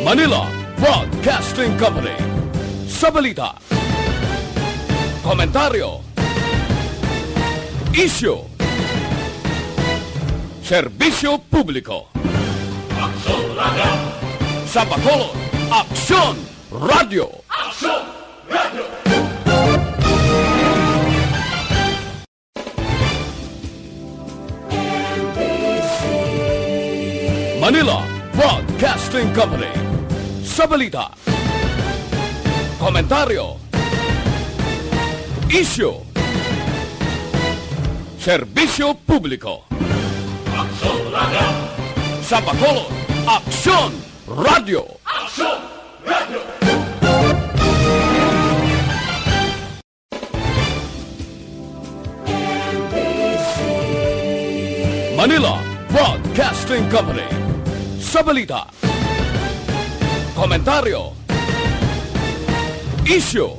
Manila Broadcasting Company. Sa balita, komentaryo, isyu, serbisyo publiko. Aksyon Radio! Sa Bacolod, Aksyon Radio! Aksyon Radio! Manila Broadcasting Company. Sa balita, komentaryo, isyu, serbisyo publiko. Aksyon Radio! Sa Bacolod, Aksyon Radio! Aksyon Radio! Manila Broadcasting Company. Sa balita, komentaryo, isyu.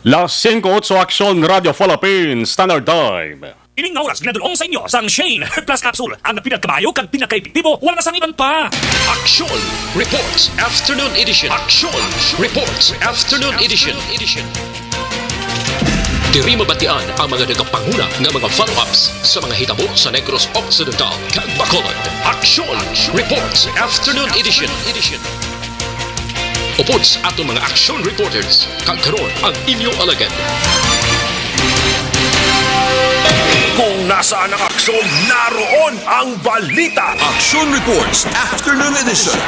Las 5:08 Aksyon Radio Philippines Standard Time. Ining nga oras ginadulong sa inyo sang Shane Plus Capsule. Ang pinagkamayo kag pinagkaepektibo, wala na sang iban pa. Aksyon Reports Afternoon Edition. Aksyon Reports Afternoon Edition. Diri mabatian ang mga nagapanguna ng mga follow-ups sa mga hitabo sa Negros Occidental kag Bacolod. Aksyon Reports Afternoon Edition. Upod sa atong mga action reporters, kag karon ang inyong alagad. Kung nasaan ang aksyon, naroon ang balita. Action Reports Afternoon Edition.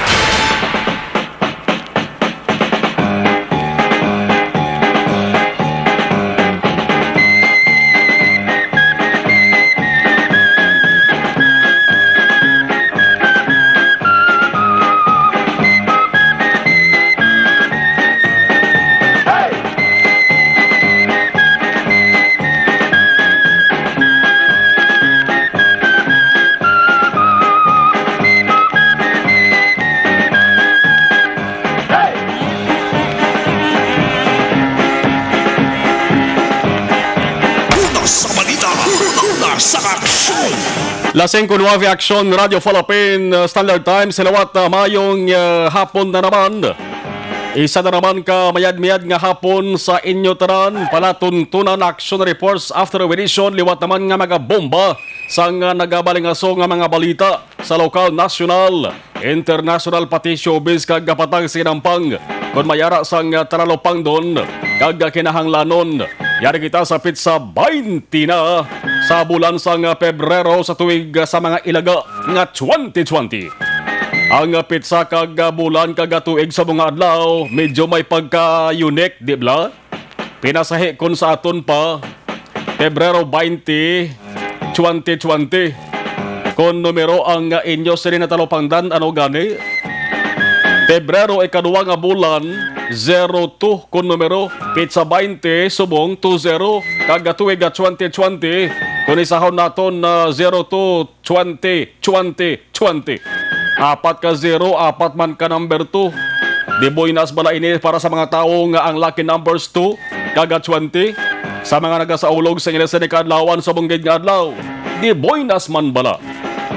Las 5:09 Aksyon Radio Philippines Standard Time. Salawat mayong hapon na naman. Isa na naman ka mayad-mayad nga hapon sa inyo tanan. Palatuntunan Action Reports After Edition. Liwat naman nga mga bomba sa nga nagabalingaso nga mga balita sa lokal, national, international pati showbiz kag kapatang sinampang. Kung mayara sang taralopang doon kag kinahanglanon. Yari kita sa pizza 20 na sa bulan sang Pebrero sa tuig sa mga ilaga nga 2020. Ang pizza kag bulan kag tuig sa mga adlaw medyo may pagka-unique, di ba? Pinasahi kon sa aton pa Pebrero 20, 2020. Kon numero ang inyo sini na talopangdan ano gani? Pebrero ikaduwa nga bulan 02 kun numero pizza 20 subong 20 kag tuig 2020 kun isahon naton na 02 20 20 20 apat ka 0 apat man ka number 2 di boynas bala ini para sa mga tao nga ang lucky numbers 2 kag 20 sa mga nagasaulog sa ilang kadlawan sa bunggid nga adlaw di boynas man bala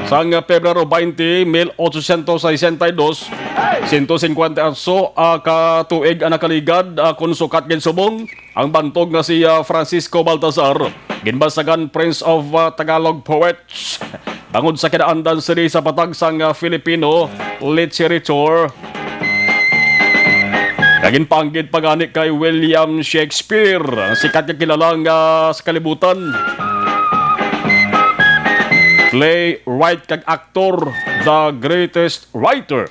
sang Pebrero 20 1862 150 aso katuig ang nakaligad kung sukat gin subong ang bantog nga si Francisco Baltazar ginbasagan Prince of Tagalog Poets bangod sa kinaandan siri sa patag sang Filipino literature naging panggid pagani kay William Shakespeare ang sikat nga kilalang sa kalibutan playwright kag actor, the greatest writer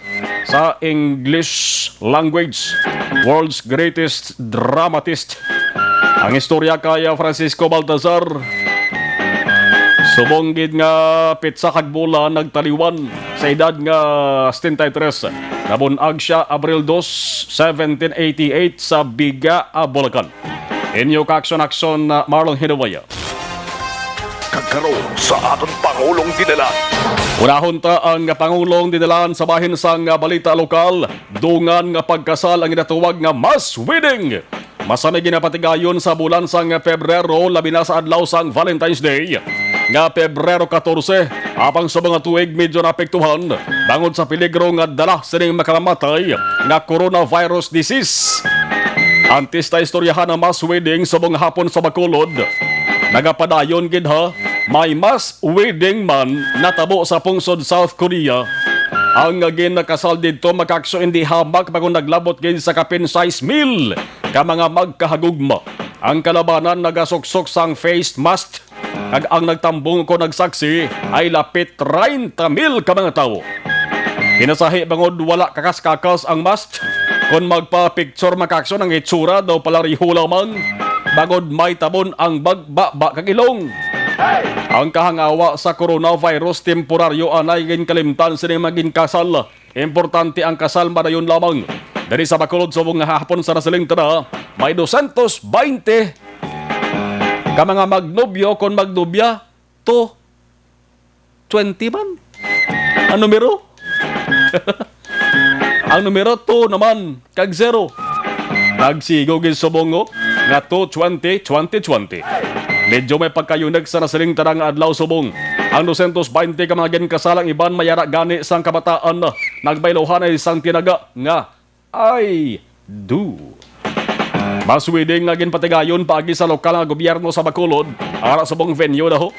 sa English language, world's greatest dramatist. Ang istorya kay Francisco Baltazar, subonggid nga pitsa kag bulan nagtaliwan sa edad nga 73. Nabunag siya Abril 2, 1788 sa Biga, Bulacan. Inyo ka-aksyon Marlon Hinawaya. Kagkaroon sa aton Pangulong dinala. Unahon ta ang Pangulong dinalaan sa bahin sang balita lokal. Dungan nga pagkasal ang ginatuwag nga mass wedding. Masami ginapatigayon sa bulan sang Pebrero, labi na sa adlaw sang Valentine's Day. nga Pebrero 14 apang sa mga tuig medyo naapektuhan bangod sa peligro nga dala sining makamamatay nga coronavirus disease. Antes ta istoryahan ang mass wedding sa mga hapon sa Bacolod. Nagapadayon gid ha, may mass wedding man natabo sa pungsod South Korea. Ang ginakasal dito makakso hindi hamak bago naglabot gid sa kapin 6,000 ka mga magkahagugma. Ang kalabanan nagasuksok sang face mask kag ang nagtambong ko nagsaksi ay lapit 30,000 ka mga tao. Kinasahi bangod wala kakas-kakas ang mask. Kung magpa-picture makakso ng itsura daw pala riho lamang bagod may tabon ang bagbaba kag ilong. Ang kahangawa sa coronavirus temporaryo anay gin kalimtan sini maging kasal. Importante ang kasal madayon lamang. Dari sa Bacolod sa mga hapon sa nasiling tara, may 220 ka mga magnobyo kon magnobya to 20 man. Ang numero? Ang numero 2 naman, kag 0. Nagsigo gin subongo nga to 2020. Medyo may pagkayunag sa nasiling tarang adlaw subong. Ang 220 ka mga ginkasalang iban mayara gani sang kabataan na nagbaylohan ay isang tinaga nga I do. Mas wedding nga ginpatigayon paagi sa lokal nga gobyerno sa Bacolod ara subong venue na ho.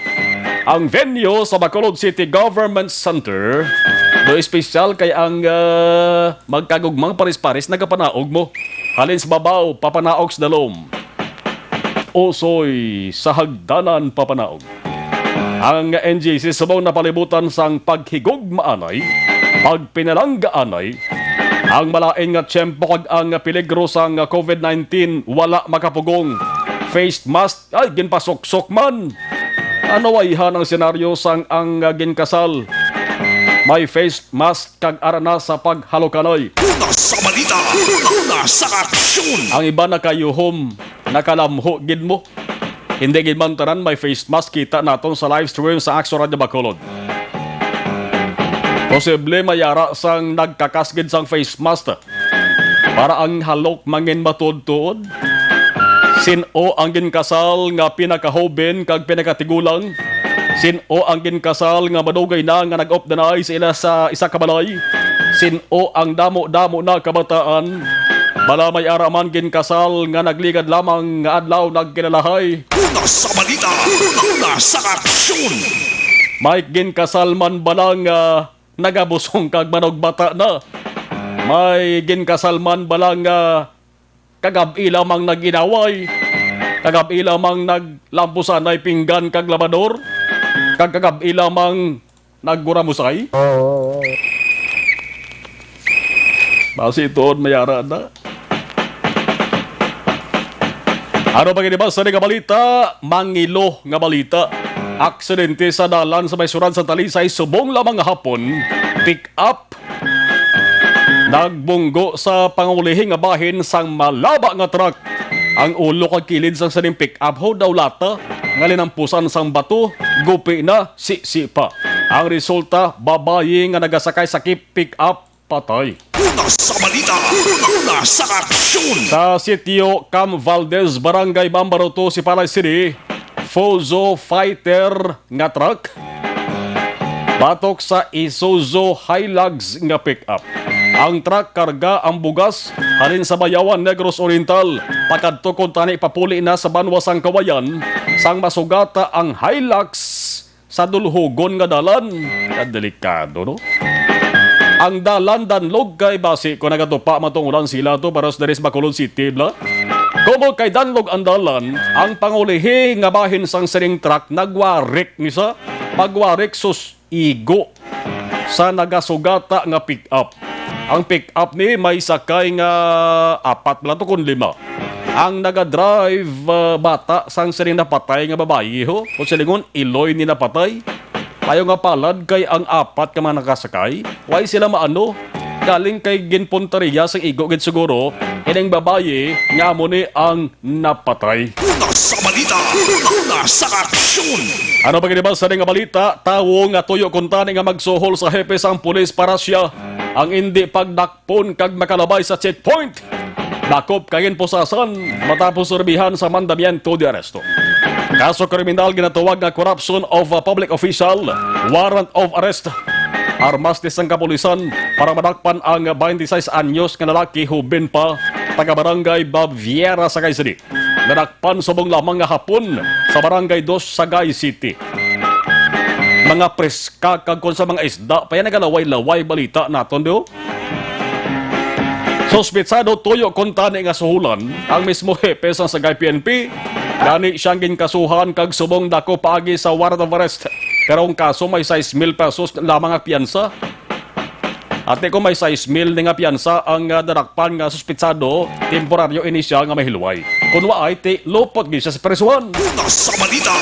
Ang venue sa Bacolod City Government Center do espesyal kay ang magkagugmang paris-paris nagapanaog mo. Halin sa babaw, papanaog sa dalom. Usoy sa hagdanan papanaog. Ang NGC sabaw na palibutan sang paghigugmaanay, pagpinalanggaanay, ang malain nga tiyempo kag ang peligro sang COVID-19 wala makapugong. Face mask ay ginpasok-sok man. Ano ay ang senaryo sang ang ginkasal? May face mask kag arana sa paghalokanay. Una sa balita, una sa aksyon. Ang iba nakayuhom, nakalamho gid mo. Hindi gid man tanan may face mask kita naton sa live stream sa Action Radio Bacolod. Posible mayara sang nagkakasgid sang face mask para ang halok mangin matudtuod. Sino ang ginkasal nga pinakahoben kag pinakatigulang? Sino ang ginkasal nga madugay na nga nag-off the night sa ila sa isa ka balay? Sino ang damo-damo na kabataan? Bala may araman ginkasal nga nagligad lamang nga adlaw nagkinalahay. Una sa balita, una sa aksyon. May ginkasal man balang nagabusong kag manog bata na. May ginkasal man balang kagabi lamang naginaway. Kagabi lamang naglampusan ay pinggan kag labador. Kagabi lamang nagguramusay. Basi ito mayara na. Ano pa kinibas sa nga balita? Mangilo nga balita. Aksidente sa dalan sa may suran sa Talisay subong lamang hapon. Pick up. Nagbunggo sa pangulihing nga bahin sang malaba nga truck. Ang ulo kag kilid sang saning pick up ho daw lata. Nga linampusan sang bato, gupi na si-sipa. Ang resulta, babayi nga nagasakay sa pick up, patay. Una sa balita, una sa aksyon. Sa sitio Cam Valdez, Barangay Bambaroto, Sipalay City, Fuso Fighter nga truck batok sa Isuzu Hilux nga pick-up. Ang truck karga ang bugas halin sa Bayawan, Negros Oriental. Pagkadto kung tani papuli na sa Banwasang Kawayan, sang masugata ang Hilux sa dulhugon nga dalan. Kadelikado, no? Ang dalan danlog kay basi kung nagatupa matungulan sila to para sa Dares Bacolod City, bla? Kumo kay danlog ang dalan, ang pangulihi nga bahin sang siring truck nagwarik nisa, pagwarik sus igo sa nagasugata nga pick-up. Ang pick-up ni may sakay nga 4 lang to kun 5. Ang nagadrive bata sang siring napatay nga babayi ho. Kung silingon iloy ni napatay. Kayo nga palad kay ang 4 ka man nakasakay. Why sila maano? Galing kay ginpunteriya sang igo gid siguro. Ining babayi nga mo ni ang napatay. Una sa balita, una sa aksyon. Ano pa kinibas sa nga balita? Tawo nga tuyo kuntani nga magsuhol sa hepe sang pulis para siya ang hindi pagdakpon kag makalabay sa checkpoint. Dakop kagin posasan matapos serbihan sa mandamiento de aresto. Kaso kriminal ginatawag nga corruption of a public official, warrant of arrest. Armas ni sang kapulisan para madakpan ang 26 anyos nga lalaki hubin pa taga barangay Baviera, Sagay City. Nadakpan subong lamang nga hapon sa barangay 2, Sagay City. Mga preska kag kon sa mga isda pa yan nagalaway-laway balita naton do. Sospetsado tuyo kon tani nga suhulan ang mismo hepe sa Sagay PNP. Gani siyang ginkasuhan kag subong dako paagi sa warrant of arrest. Pero ang kaso may 6,000 pesos lamang nga piyansa. Ate ko may 6,000 nga piyansa ang darakpan nga suspetsado, temporaryo inisyal nga mahilway. Kung waay ti lupot gi siya sa presuhan. Una sa balita,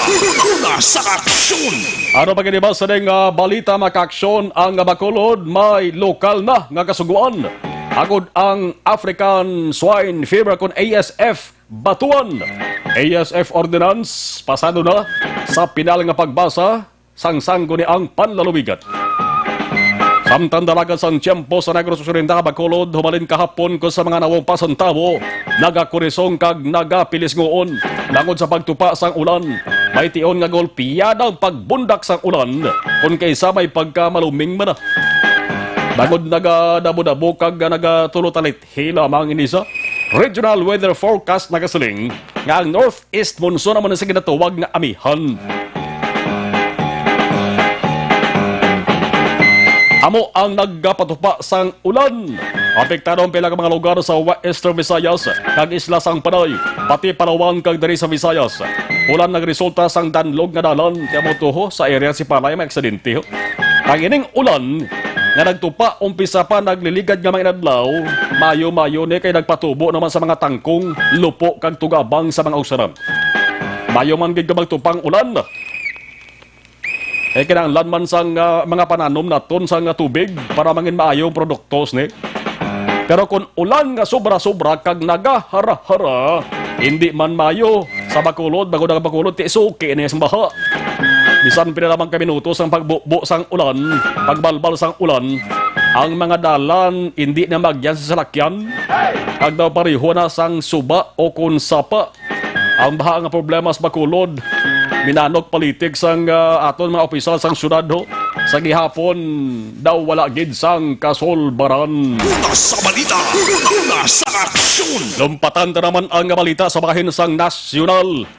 una sa aksyon. Ano pa kini ba sa ding balita makaksyon ang Bacolod may lokal na nga kasuguan. Agod ang African Swine Fever kon ASF batuan. ASF ordinance pasado na sa pinal nga pagbasa sangsanggo ni ang panlalubigat. Samtang dalagan sa tiyempo sa Negros Occidental, Bacolod, humalin kahapon ko sa mga nawong pasantawo, nagakurisong kag nagapilis ngoon, langod sa pagtupa sang ulan. May tion nga golpiyadang pagbundak sang ulan, kung kaysa may pagkamaluming mana. Langod nagadabo-dabo kag nagatulutalit hilamang inisa. Regional Weather Forecast nagasiling nga ang Northeast Monsoon naman sa ginatawag nga amihan. Amo ang nagpatupa sang ulan. Apektado ang pila ka mga lugar sa Western Visayas, kag isla sang Panay, pati Palawan kag diri sa Visayas. Ulan nagresulta sang danlog nga dalan kaya motuho sa area si Panay may aksidente. Ang ining ulan nga nagtupa umpisa pa nagliligad nga mga adlaw, mayo-mayo ni kay nagpatubo naman sa mga tangkong, lupo kag tugabang sa mga usaran. Mayo man gid magtupang ulan. Kinahanglan man sang mga pananom naton sang tubig para mangin maayong produktos ni. Pero kung ulan nga sobra-sobra kag nagahara-hara, hindi man mayo sa Bacolod, bago na Bacolod, ti suki niya sang baha. Bisan pinalamang kaminutos ang pagbubo sang ulan, pagbalbal sang ulan, ang mga dalan hindi na magyan sa salakyan, kag daw pariho na sang suba o kun sapa. Ang baha nga problema sa Bacolod, minanog politik sang aton mga opisyal sang syudad ho. Sa gihapon daw wala gid sang kasolbaran. Una sa balita, una sa aksyon. Lumpatan na naman ang balita sa bahin sang nasyonal.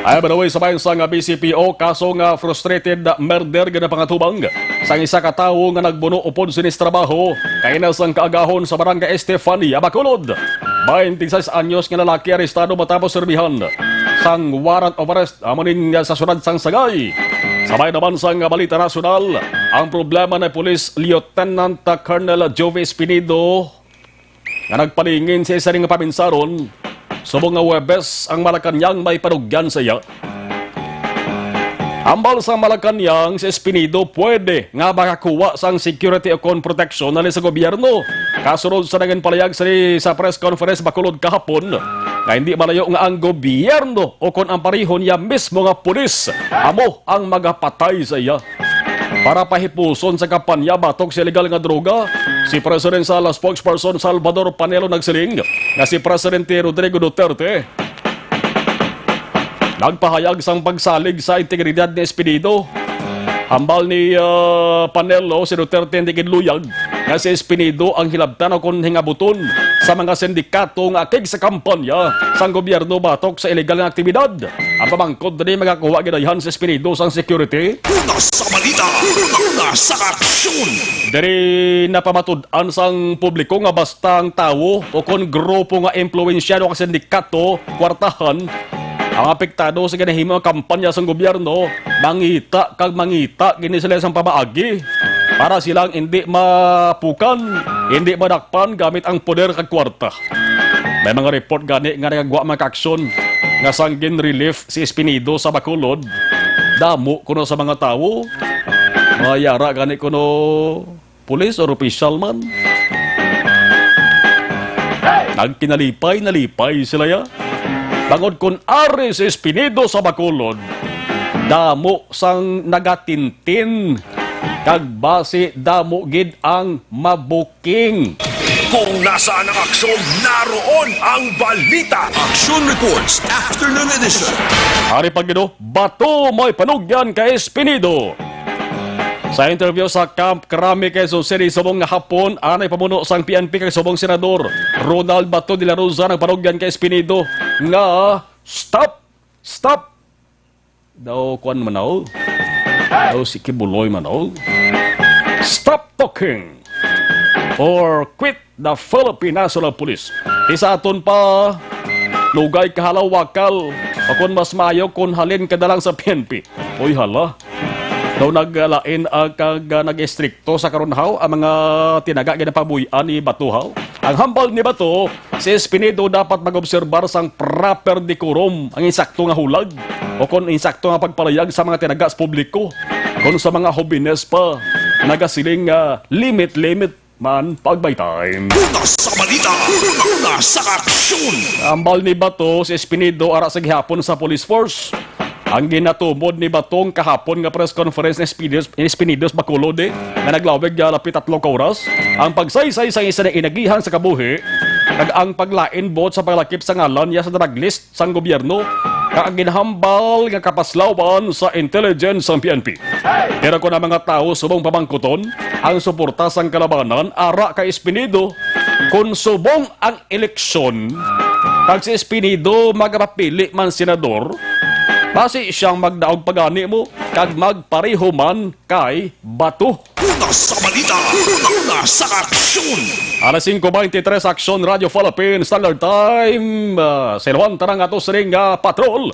Ay balaway sa bahin sang BCPO kaso nga frustrated murder gana pangatubang sang isa ka tawo nga nagbuno upod sinis trabaho kay na sang kaagahon sa barangay Estefania, Bacolod. 26 anyos nga lalaki arestado matapos serbihan sang warrant of arrest amonin sa sunad sang Sagay. Sabay naman sang balita nasyonal, ang problema na Police Lieutenant Colonel Jovi Espinido nga nagpalingin sa isa ring paminsaron subong nga Webes ang Malacanang may panugyan sa iya. Ambal sa Malacanang, si Espinido pwede nga makakuha sang security o con protection na sa gobyerno. Kasunod sa naging palayag sa press conference Bacolod kahapon, nga hindi malayo nga ang gobyerno o kon ang parihon niya mismo nga pulis, amo ang magapatay sa iya. Para pahipuson sa kampanya batok sa illegal nga droga, si Presidential Spokesperson Salvador Panelo nagsiling nga si Presidente Rodrigo Duterte nagpahayag sang pagsalig sa integridad ni Espinido. Hambal ni Panelo, si Duterte hindi kinluyag nga si Espinido ang hilabtan o kung hingabuton sa mga sindikato nga kig sa kampanya sang gobyerno batok sa illegal nga aktibidad. Ang pamangkod na di magakuha ginayhan si Espinido sang security. Una sa balita, una sa aksyon. Dari napamatud-an sang publiko nga basta ang tawo o kung grupo nga impluensyado ka sindikato, kwartahan, ang apektado sa ganahimong kampanya sa gobyerno, mangita kag mangita gini sila sang pamaagi para silang hindi mapukan, hindi madakpan gamit ang poder kag kwarta. May mga report gani nga nagagawa mga aksyon nga sanggin relief si Espinido sa Bacolod. Damo kuno sa mga tao, mayara gani kuno pulis or official man. Nagkinalipay sila ya. Bangod kun ari si Espinido sa Bacolod, damo sang nagatintin kag base damo gid ang mabuking. Kung nasaan ang aksyon, naroon ang balita. Action Reports Afternoon Edition. Hari Pagino, bato may panugyan kay Espinido. Sa interview sa Camp Krami Quezon City subong nga hapon, anay pamuno sang PNP kay subong senador Ronald Bato de la Rosa nagpanugyan kay Espinido nga stop daw kuan manaw daw si Kibuloy manaw stop talking or quit the Philippine National Police. Isa aton pa lugay kahalawakal akon mas maayo kung halin ka na lang sa PNP. Uy hala, daw naggalain kag nag-estrikto sa karunhaw ang mga tinaga ginapabuyan ni Batuhaw. Ang hambal ni Bato, si Espinido dapat mag-obserbar sang proper decorum ang insakto nga hulag o kung insakto nga pagpalayag sa mga tinaga sa publiko. Kung sa mga hobines pa, nagasiling limit man pagbay time. Una sa balita, una sa aksyon. Ambal ni Bato, si Espinido ara sa gihapon sa police force. Ang ginatumod ni Batong kahapon nga press conference ni Espinidos Bacolod na naglawig lapit 3 ka oras. Ang pagsaysay sa isa na inagihan sa kabuhi kag ang paglain bot sa paglakip sa ngalan niya sa drug list sang gobyerno kag ang ginhambal nga kapaslawan sa intelligence ang PNP. Pero kung ang mga tao subong pamangkuton ang suporta sang kalabanan ara kay Espinido kung subong ang eleksyon kag si Espinido magpapili man senador, basi siyang magdaog pagani mo kag magpareho man kay Bato. Una sa balita, una sa aksyon. Alas 5:23 Aksyon Radio Philippines Standard Time. Sinuan tarang ato siring patrol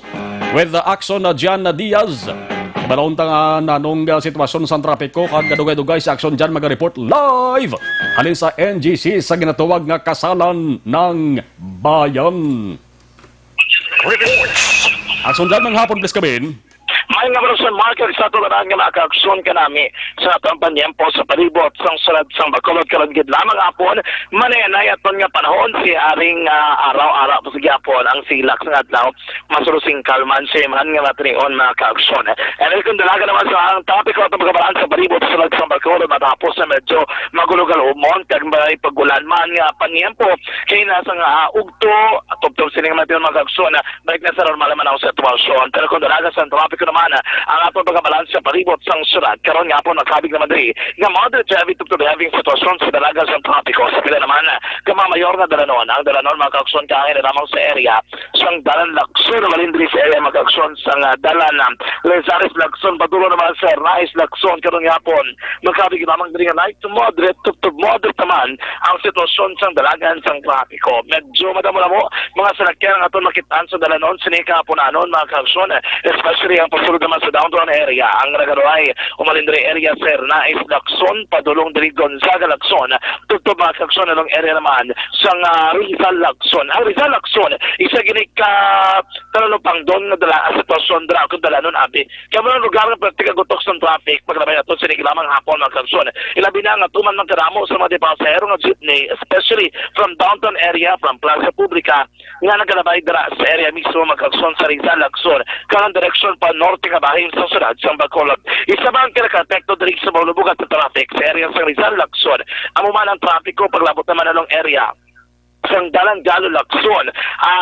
with the action na Jan Diaz. Balon tanga nanong sitwasyon sa trapiko kag gadugay-dugay sa aksyon dyan mag-report live halin sa NGC sa ginatawag nga kasalan ng bayan. Aksyon dyan mga hapon, please kabin. May nga Marson Marker sa tularan nga makaaksyon ka nami sa atong panyempo sa palibot sang sulad sang Bacolod kalagid lamang hapon manenay aton nga panahon si aring araw-araw sa gyapon ang silak sa adlaw masurusing kalman si man nga matrion makaaksyon. And kung dalaga naman sa ang topic atong pagkabalaan sa palibot sa sulad sang Bacolod matapos na medyo magulog-umon kag may pagulan man nga panyempo kay nasa nga ugto atop-top sining matrion makaaksyon balik na sa normal man ang sitwasyon. Pero kung dalaga sa topic naman ang atong pagkabalance sa palibot sang syudad karon nga po nakabig naman diri nga moderate to heavy to heavy sitwasyon sa dalaga sa trapiko sa pila naman kama mayor na dalanon ang dalanon makaaksyon kahay na lamang sa area sang dalan Lacson malindri sa area makaaksyon sang dalan Lezares Lacson padulo naman sa Rice Lacson karon nga po nakabig lamang diri nga light to moderate naman ang sitwasyon sang dalagan sang trapiko medyo madamo mga salakyan ang atong makitaan sa dalanon sinika po nanon makaaksyon especially ang pasulod naman sa downtown area ang nagaruay umalindri area sir na is Lacson padulong diri Gonzaga Lacson tugtog mga kaksyon anong area naman sa Rizal Lacson. Ang Rizal Lacson isa gini ka talupang doon na dala sitwasyon dra kung dala nun abi kaya mga lugar na praktika gutok sa traffic paglabay nato sinig lamang hapon mga kaksyon ilabi na nga tuman ng karamo sa mga pasahero nga jeepney especially from downtown area from Plaza Publica nga nagalabay dra sa area mismo mga kaksyon sa Rizal Lacson karang direksyon pa norte nga bahin sa syudad sa Bacolod. Isa ba ang kinaka-apekto diri sa maulubugan sa traffic sa area sa Rizal Lacson? Amo man ang trapiko paglabot naman anong area sang dalan Galo Lacson.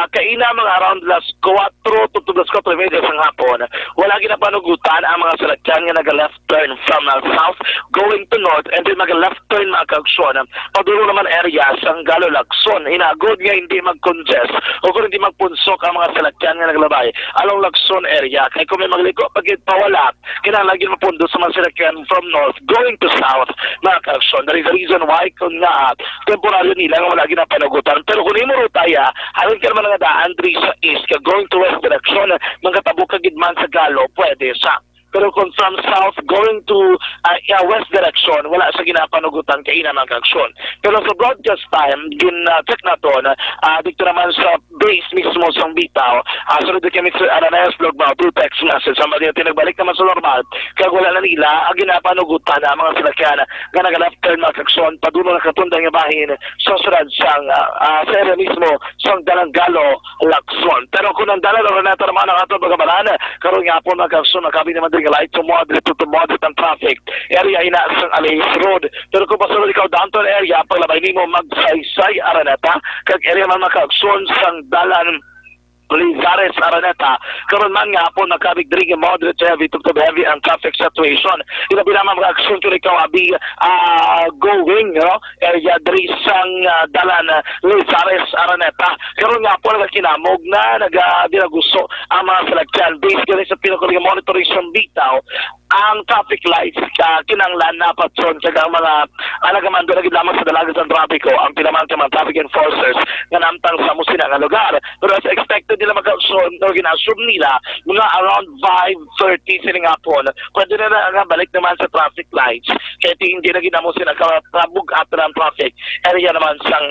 Kaina mga around las 4 to las 4 media sang hapon. Wala ginapanugutan ang mga salakyan nga naga-left turn from south going to north and then naga-left turn mga kaksyon. Paduro naman area sang Galo Lacson. Inagod nga hindi mag-congest o kung hindi magpunsok ang mga salakyan nga naglabay along Lacson area. Kaya kung may magliko pagit pawala, kinalagin mapundo sa mga salakyan from north going to south mga kaksyon. That is the reason why kung nga temporaryo nila nga wala ginapanugutan. Pero kung imo rutaya, halin ka naman nga daan diri sa east, ka going to west direction, magkatabok ka gidman sa Galo, pwede sa. Pero kung from south going to west direction, wala sa ginapanugutan kay ina mga aksyon. Pero sa broadcast time, gin-check na to, dito naman sa base mismo sa bitaw. Sunod kami Mr. Aranes log mga through text message. Sa mga tinagbalik naman sa normal. Kaya wala na nila, ang ginapanugutan na mga silakyan nga nagalafter na kaksyon, padulo na katundang ibahin sa sunod siyang sa area mismo sa Dalanggalo, Lacson. Pero kung ang dalan na nato naman ang ato magabalan, karoon nga po mga kaksyon, nakabi naman din light to moderate ang traffic. Area ina sa Alice Road. Pero kung pasunod ikaw downtown area, paglabay nimo magsaysay Araneta, kag area man makaksyon sang dalan Lizares, Araneta, karon man nga po nakabigdring moderate to heavy to heavy ang traffic situation. Ilabi naman mga aksyon to ikaw abi going, area diri sang dalan Lizares, Araneta. Karon nga po nagkinamog na dinagusto ang mga salakyan based gani sa pinakuling monitoring sa bitaw ang traffic lights kinanglan na patron kag ang mga anagamando na gid lamang sa dalagan sa trapiko ang pinamangka mga traffic enforcers nga namtang sa musina nga lugar. Pero as expected nila mag-assume or ginassume nila mga around 5:30 sining hapon pwede na nga balik naman sa traffic lights kaya hindi na ginamo sila katabog at ng traffic area naman sang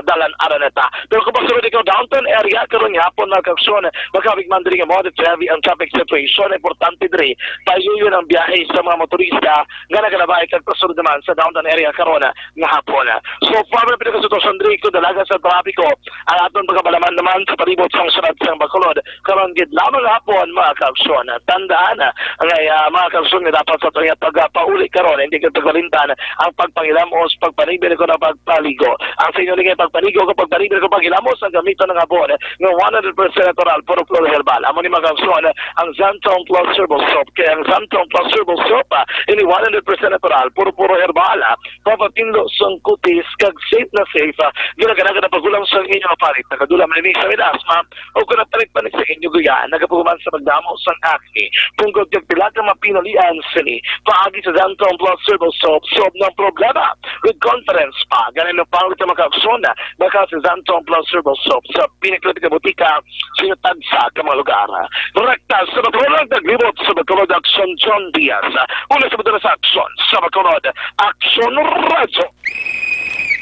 dalan Araneta. Pero kung pasunod ikaw downtown area karon hapon mag-assume magkabigman diri nga moderate heavy ang traffic situation. Importante diri payuyon ang biyahe sa mga motorista nga nagalabay kag pasunod naman sa downtown area karon nga hapon. So far na pinakasitwasyon diri ko dalaga sa trapiko ang aton pagkabalaman naman sa palibot sang sunod sang Bacolod karon gid lamang hapon mga kauksyon. Tandaan nga mga kauksyon nga dapat sa tuya pagpauli karon hindi ka pagbalintan ang pagpangilamos pagpanibel ko na pagpaligo. Ang sa inyo nga pagpaligo ko pagpanibel ko pagilamos ang gamiton ng hapon nga 100% natural puro herbal. Amo ni mga kauksyon ang Zantone Plus Herbal Soap kaya ang Zantone Plus Herbal Soap ini 100% natural puro herbal papatindo sang kutis kag safe na safe ginaganaga na pagulang sa inyo palit nakadula man ni sa asma o kung napalit pa ni sa inyo guyan nagapuguman sa magdamo sang acne punggod kag pilat na mapinalian sini paagi sa Zantone Plus Herbal Soap soap ng problema with confidence pa ganin ang pangulit na makakasona baka sa Zantone Plus Herbal Soap sa pinaklitik na butika sinatagsa ka mga lugar rekta sa Bacolod naglibot sa Bacolod Action John Diaz una sa Bacolod sa Action sa Bacolod Action Radio.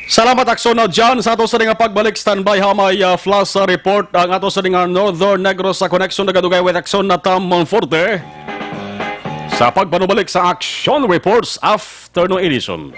Salamat Akson na dyan sa ato sa nga pagbalik standby hamay flash report ang ato sa nga Northern Negros sa connection nagadugay with Akson na Tam Monforte sa pagpanubalik sa Action Reports Afternoon Edition.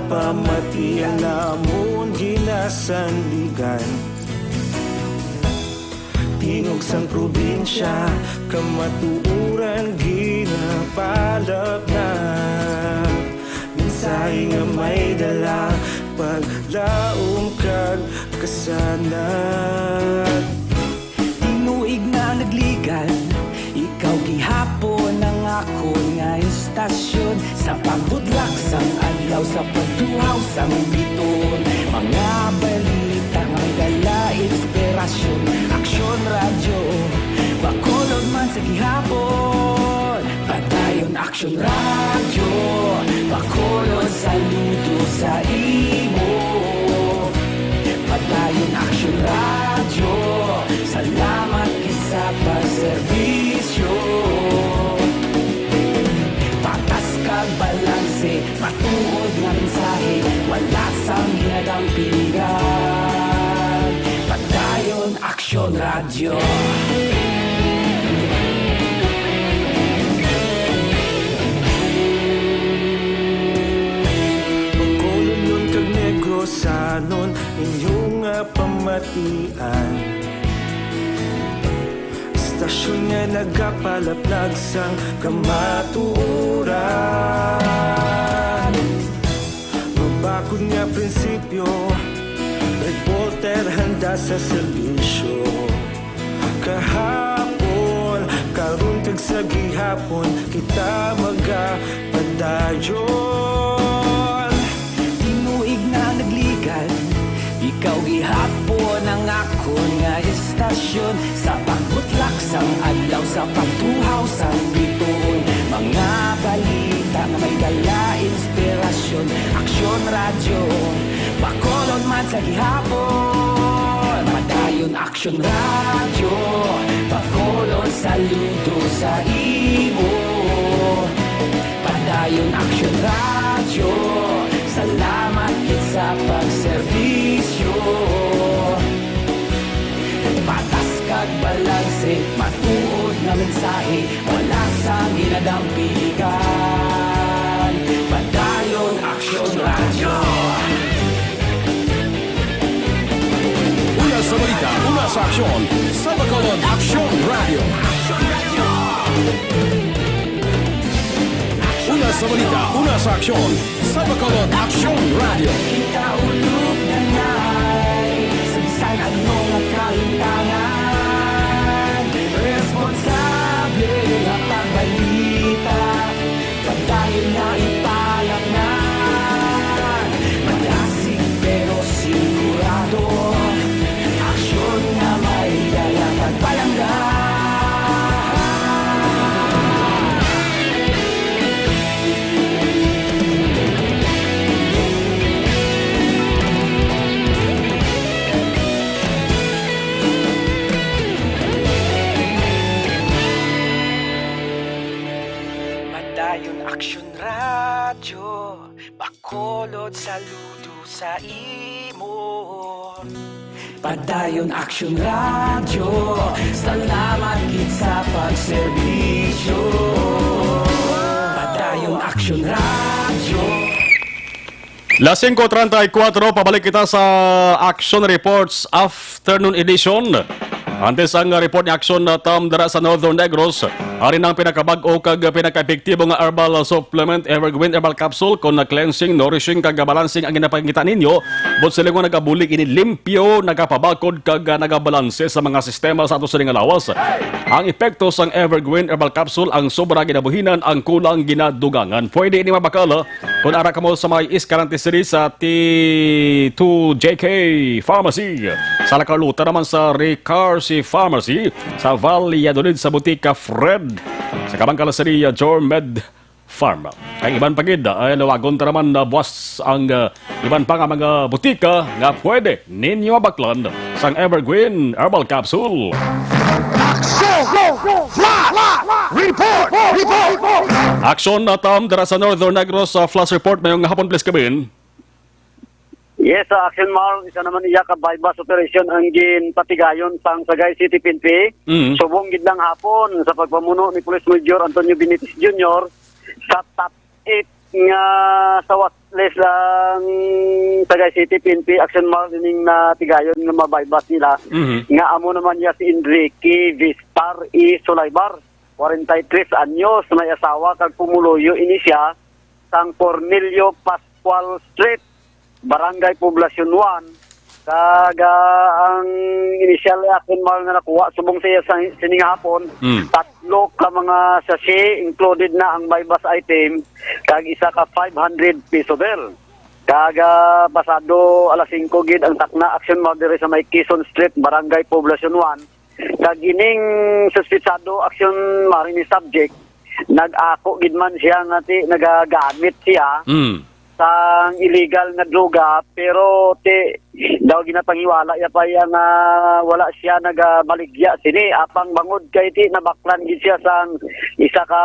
Pamatian namon ginasandigan Tingog sang probinsya kamatuuran ginapalap na Minsay nga may dala paglaom kag kasanat Tinuig na nagligan ikaw gihapon ang ako nga istasyon Sa pagbudlak sang adlaw sa pagduhaw sang biton Mga balita nga dala inspirasyon Aksyon radyo Bacolod man sa gihapon Padayon Aksyon radyo Bacolod saludo sa imo Padayon Aksyon radyo Salamat kisa pagserbisyo Patas kag balanse Matuod nga mensahe Wala sang ginadampingan Padayon Aksyon Radio batian. Istasyon niya nagapalaplag sang kamaturan. Mabakod nga prinsipyo, reporter handa sa serbisyo. Kahapon, karun kag sa gihapon, kita magapadayon. Tinuig na nagligan, ikaw gihapon ang akon nga istasyon. Sa pagbutlak sang adlaw, sa pagtuhaw sang bituon, mga balita na may dala inspirasyon. Aksyon radyo, Bacolod man sa gihapon. Padayon Aksyon radyo, Bacolod saludo sa imo. Padayon Aksyon radyo, salamat kit sa pagserbisyo. Patas kag balanse, matuod nga mensahe, wala sang ginadampikan. Padayon Aksyon radyo. Una sa balita, una sa aksyon, sa Bacolod Aksyon Radio. Una sa balita, una sa aksyon, sa Bacolod Aksyon Radio. Kita ulog na ngay, sabisan ano nga kalintangan. Responsable nga pagbalita, pagdayon na ipalaknan. Malasig pero sigurado, aksyon nga may dalang pagpalanggan. Padayon Aksyon radyo, Bacolod saludo sa imo. Padayon Aksyon radyo, salamat kit sa pagserbisyo. Padayon Aksyon radyo. Las 5:34, pabalik kita sa Action Reports Afternoon Edition. Antes ang report ni Action na Tom dara sa Northern Negros, arin ang pinakabag-o kag pinaka-epektibo nga herbal supplement Evergreen Herbal Capsule kon na cleansing, nourishing kag balancing ang ginapakita ninyo. Bot sila nga nagabulig ini limpyo, nagapabakod kag nagabalanse sa mga sistema sa ato sa lawas. Ang epekto sang Evergreen Herbal Capsule ang sobra ginabuhinan, ang kulang ginadugangan. Pwede ini mabakala kung ara ka mo sa may Escalante City sa T2JK Pharmacy. Sa Lakaluta naman sa Ricarsi Pharmacy, sa Valladolid sa Butika Fred, sa Kabangkalaseria Jormed Pharma. Ang iban pagid ay nawagon ta naman na buwas ang iban pa nga mga butika nga pwede ninyo mabaklan sang Evergreen Herbal Capsule. Aksyon na Tom dara sa Northern Negros sa Flash Report mayong hapon please kabin. Yes, sa Action Mar, isa naman iya ka bypass operation ang ginpatigayon sang Sagay City PNP. Subong gid lang hapon sa pagpamuno ni Police Major Antonio Benitez Jr. sa top 8 nga sa watchlist lang Sagay City PNP Action Mar dining na tigayon nga mabypass nila. Nga amo naman niya si Enrique Vispar E. Sulaybar, 43 anyos, may asawa kag pumuluyo ini siya sang Cornelio Pascual Street, Barangay Poblacion 1. Kaga ang initial Action Mar na nakuha subong siya sa sining hapon, tatlo ka mga sachet included na ang bypass item kag isa ka 500 peso bill. Kaga pasado alas 5 gid ang takna Action Mar dire sa may Quezon Street, Barangay Poblacion 1. Kag ining suspitsado Action Mar ni subject nag-ako gid man siya nga nagagamit siya sang illegal na droga, pero daw ginapangiwala ya pa yang wala siya nagabaligya sini apang bangod kay nabaklan gid siya sang isa ka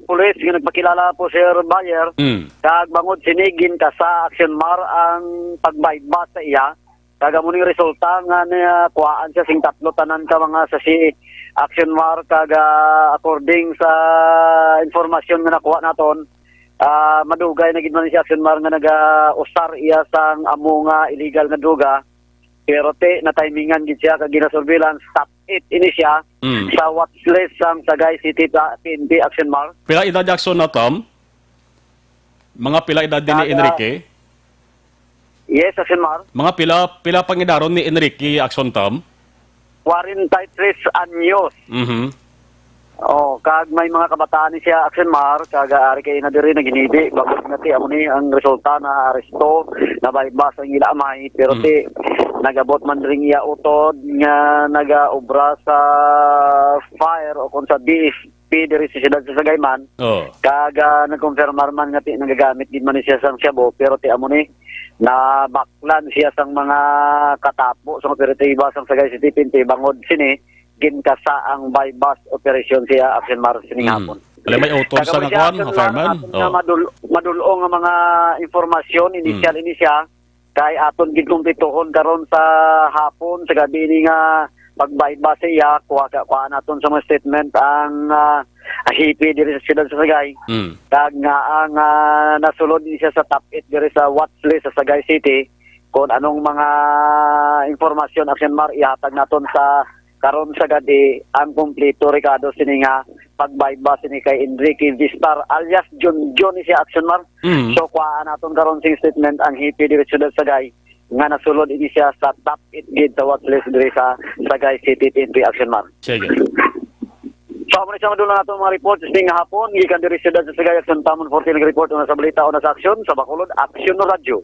pulis nga nagpakilala po Sir Bayer. Kag bangod sini ginta sa Action Mar ang pagbaybat sa iya. Kaga muning resulta nga kuhaan siya sing tatlo tanan ka mga sa si Action Mar. Kaga according sa informasyon nga nakuha naton, madugay na gid man si Action Mar nga naga-usar iya sang amo nga illegal nga droga. pero na timingan gid siya kag gina-surveillance top 8 ini siya sa watchlist sang Sagay City PNP Action Mall. Pila edad Jackson na Tom? Mga pila edad din ni Enrique? Yes, Action Mall. Mga pila pangidaron ni Enrique Action Tom? 43 anyos. Oh, kag may mga kabataan ni siya Action Mar, kag ari kay na diri na ginibi bagos nga ti amo ni ang resulta na aresto na baybas ang ila amay pero ti nagabot man ring iya utod nga nagaobra sa fire o kung sa DFP diri sa siyudad sa Sagayman. Kag nagkonfirmar man nga ti nagagamit din man ni siya sang syabo pero ti amo ni na baklan siya sang mga katapo sa operatiba sang Sagay City PNP bangod sini ginkasa ang bypass operation siya Action Mar sining hapon. Alam may auto sa nakuan, mga fireman? Madulo nga mga informasyon, initial ini siya, kay aton gid kumpletuhon karon sa hapon, sa gabi ni nga pag-bypass siya, kuha naton sa mga statement ang hipi diri sa siyudad sa Sagay. Kag nga ang nasulod ni siya sa top 8 diri sa watchlist sa Sagay City, kung anong mga informasyon Action Mar ihatag naton sa karon sa gadi ang kompleto Ricardo sini nga pag-bypass ni kay Enrique Vistar alias John ni siya Action Mar. So kuhaan naton karon sing statement ang hipi diri sa Sagay nga nasulod ini siya sa top 8 gid sa watchlist diri sa Sagay City PNP Action Mar. Sige. So mo ni sa madulo naton mga report sing hapon gikan diri sa Sagay Action Tamon 14 report una sa balita una sa aksyon sa Bacolod Action no Radyo.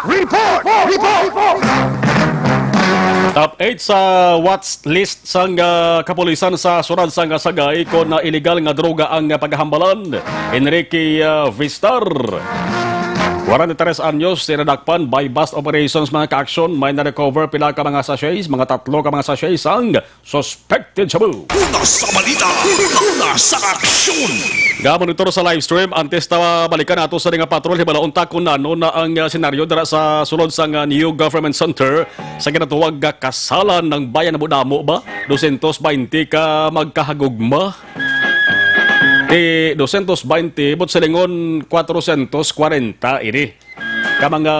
Report! Top 8 sa watch list sang kapulisan sa Surad sang Sagay kon na illegal nga droga ang paghambalan. Enrique Vistar 43 anyos, sinadakpan by bust operations mga ka-action. May na-recover pila ka mga sachets, mga 3 ka mga sachets ang suspected shabu. Una sa balita, una sa aksyon. Monitor sa live stream, antes na balikan nato sa nga patrol, hibalaon ta kung ano na ang senaryo dara sa sulod sa New Government Center sa ginatuwag kasalan ng bayan na Budamo ba? 220 ka magkahagugma. 220, but silingon 440 ini. Ka mga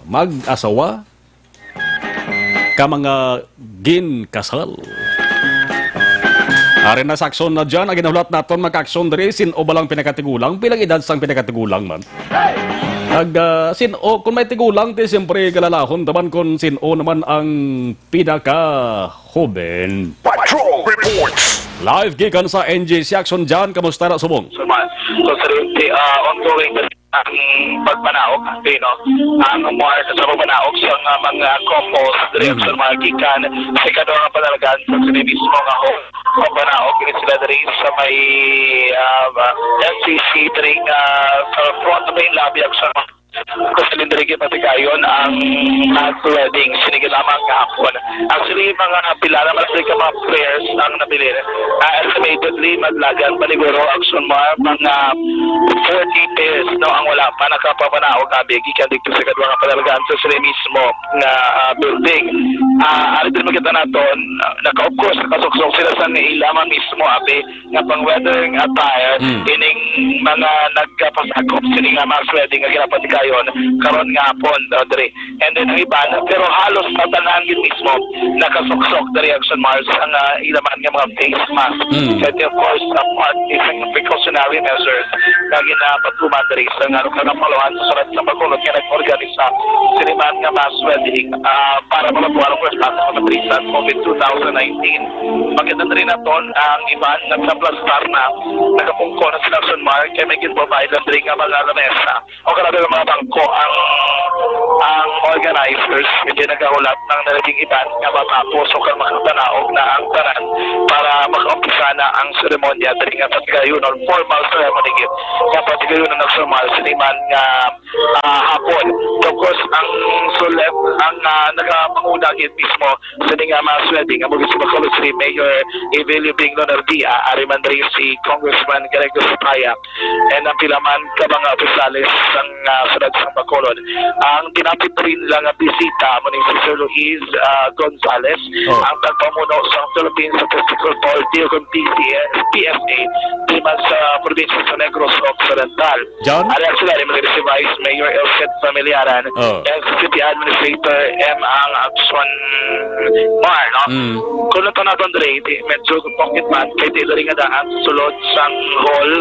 mag-asawa, ka mga ginkasal. Arin na sakson na dyan, ang ginahulat natin mag-aksyon diri, sino ba lang pinakatigulang? Pilang edad sang pinakatigulang man? Sino, kung may tigulang, siyempre galalahon, taman kung sino naman ang pinaka-hoben. Patrol reports. Live gikan sa NJC Action dyan, kamusta na subong? So seriously, ongoing ang pagpanaog, ang mga sa pagpanaog sa mga couples, direction mga gikan, sa kadwa nga panalagan sa sinismo nga ho, pagpanaog, sila dari sa may NCC, sa front main lobby, sa kasi lindari kita gayon ang wedding sinigil lamang kahapon. Actually mga pila na malaki ka mga prayers ang nabilin. Estimatedly maglagan paniguro action mo mga 40 pairs no ang wala pa nakapapanaog abi gikan dito sa kadwa nga panalagan sa sila mismo na building. Ari din makita naton naka of course nakasuksok sila sa ila mismo abi nga pang wedding attire ining mga nagpasakop sila nga mass wedding nga ginapatika yon karon nga hapon Dre. And then ang iban pero halos tatanan gid mismo nakasuksok the reaction mars ang ilaman nga mga face mask. And of course part is precautionary measures na ginapatuman diri sa nga kanapalohan sa surat sa Bacolod nga nag-organisa siniman nga mass wedding para malabuan ang first class sa Trisan COVID 2019. Maganda rin naton ang iban nagsa-plastar na nakapungko na sila sa mark kay may gin-provide ang drink nga mga lamesa o karami mga bangko ang organizers hindi nagaulat ng nalaging iban nga matapos o kang makatanaog na ang tanan para mag-umpisa na ang seremonya dali nga patigayon or formal ceremony nga patigayon na nagsumal siniman nga hapon. Of course ang sulep ang nagapanguna mismo sa nga mass wedding ang mga Bacolod City Mayor Evelio Bing Lonardia ariman rin si Congressman Grego Sapaya and ang pilaman ka mga opisyalis ng sunod sa Bacolod. Ang tinapit rin lang ang bisita mo ni si Sir Luis Gonzales ang tagpamuno sa Philippine Statistical Authority LGU kung PFA timan sa probinsya sa Negros Occidental. John? Ariyan sila rin mga si Vice Mayor Elfred Familiaran and si City Administrator M. ang Akson Mar, no? Kung nato natin rin, medyo pocket man, kay Taylor nga daan sulod sang hall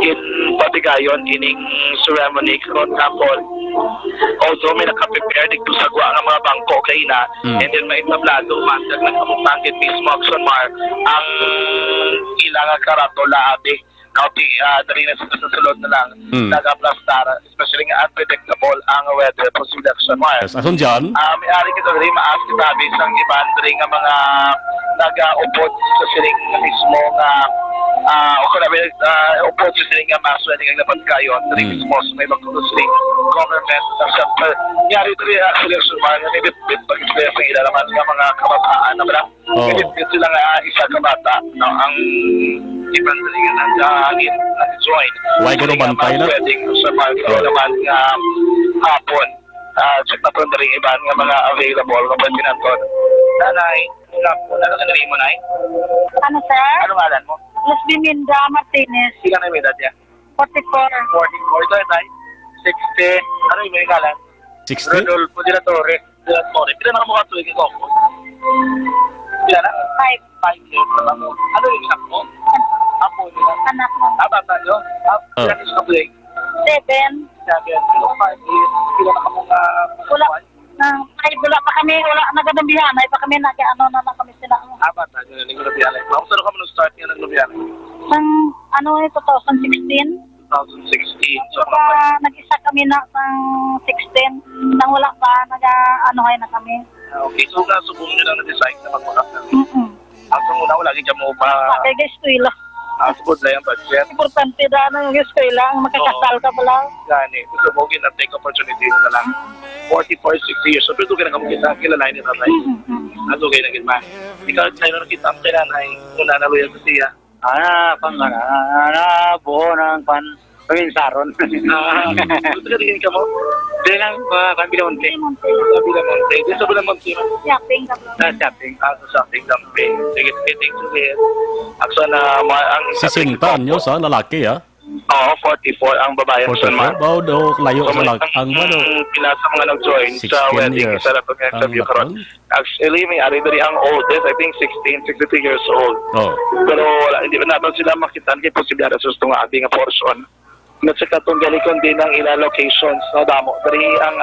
in Patigayon ining ceremony karon hapon. Although may nakaprepare dito sa gwa ng mga bangko kay na and then may tablado man dag nagkamutangkit mismo Akson Mar ang ilang karatula ate nauti dali na sa sulod na lang nagaplastar especially nga unpredictable ang weather posible Akson Mar. Yes, ason dyan? May-ari kita rin maas kita bisang iban rin nga mga nag-upod sa siling mismo nga o kung namin upod sa siling nga maswela nga dapat kayo rin mismo sa may magkukusiling government na center. Nangyari ito rin actually Akson Mar nga may bit pag-isipaya sa ilalaman nga mga kabataan na ba? May bit sila nga isa kabata ang iban rin nga nag-hangin nag-join. Why gano'n bantay na? Wedding sa mga naman nga hapon. Check na po na rin iba nga mga available na pwede na ito. Nanay, ano ka narinig mo, Nay? Ano, sir? Ano ngalan mo? Lesbi Minda Martinez, Sila na yung edad niya? 44. 44. Ito, Nay? 60. Ano yung may ngalan? 60? Rodolfo de la Torre. De la Torre. Pila na ka mukha tuwing ikaw po? Pila na? 5 years na mo. Ano yung inak mo? Apo nila. Anak mo. Bata nyo? Pila na siya tuwing? 7. 7. Pero 5 years. Pila na ka mukha? Wala. Wala pa kami, wala nagadabihan. Ay pa kami nag-ano na kami sila. Bata nyo na nang lubiyanay. Ako saan ka mo start niya ng lubiyanay? Sang, 2016. 2016. So, Nag-isa kami na sang 16. Nang wala pa, nag-anohay na kami. okay, so nasubong nyo lang na-decide na magpakasal. Ang una, wala ka mo pa. Kaya guys, tuila. Asubod na yung budget. Importante na ng guys, tuila. Makakasal ka pala. Gani. Gusto mo take opportunity na lang. 44, 60 years. So, pero kaya na kamukita. Kilalain ni tatay. Ano kayo na gitma? Ikaw, tayo na nakita ang kailanay. Una na loyal sa siya. Buo ng paminsaron. Gusto ka tingin ka mo? Hindi lang, Pambilamonte. Sabi naman. Gusto mo naman siya. Shopping ka pala. Shopping. Sa shopping dumping. Sige, thank you. Akso na ang... 60 anyos, ha? Lalaki, ha? Oo, 44 ang babae. 44? Bao daw layo sa ang ano? Pila sa mga nag-join sa 16 wedding. years. Isa na ito nga interview Ang karon. Actually, may ari dari ang oldest. I think 62 years old. Oh. Pero wala, hindi pa natin sila makitaan kay posibilidad sa gusto nga ating portion. At saka itong galikon din ng ilang locations na damo. Dari ang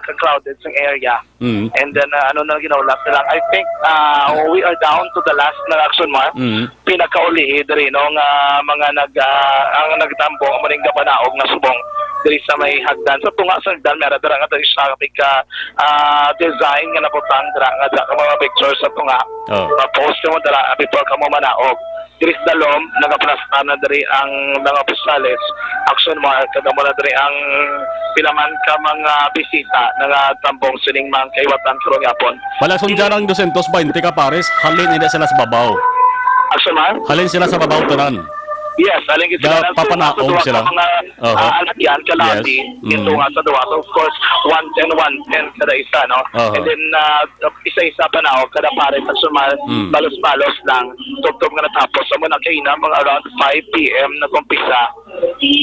ka-crowded sa area. And then ano na ginawa lang. I think we are down to the last na Akson Mar. Pinakauli dari no nga mga ang nagtambong ang maning gapanaog na subong diri sa may hagdan. So tunga sa hagdan meron dara nga diri sa pika design nga naputang dara nga mga pictures sa tunga. Ma-post mo dara before ka mo manaog. Diri sa dalom nagaplasta na diri ang mga opisyalis. Akson Mar kada mo na diri ang pilaman ka mga bisita nga tambong sining man kay watan karon yapon. Wala sundyan ang 220 ka pares, halin hindi sila sa babaw. Akson Mar? Halin sila sa babaw tanan. Yes, aling sila na papanaog sila. Mga anak yan, kalati. Ito nga sa duwa. So, of course, 110 kada isa, no? And then, isa-isa panaog, kada pare, pagsumal, balos-balos lang. Tugtog nga natapos. Sa muna kayo na, mga around 5 p.m. na kumpisa.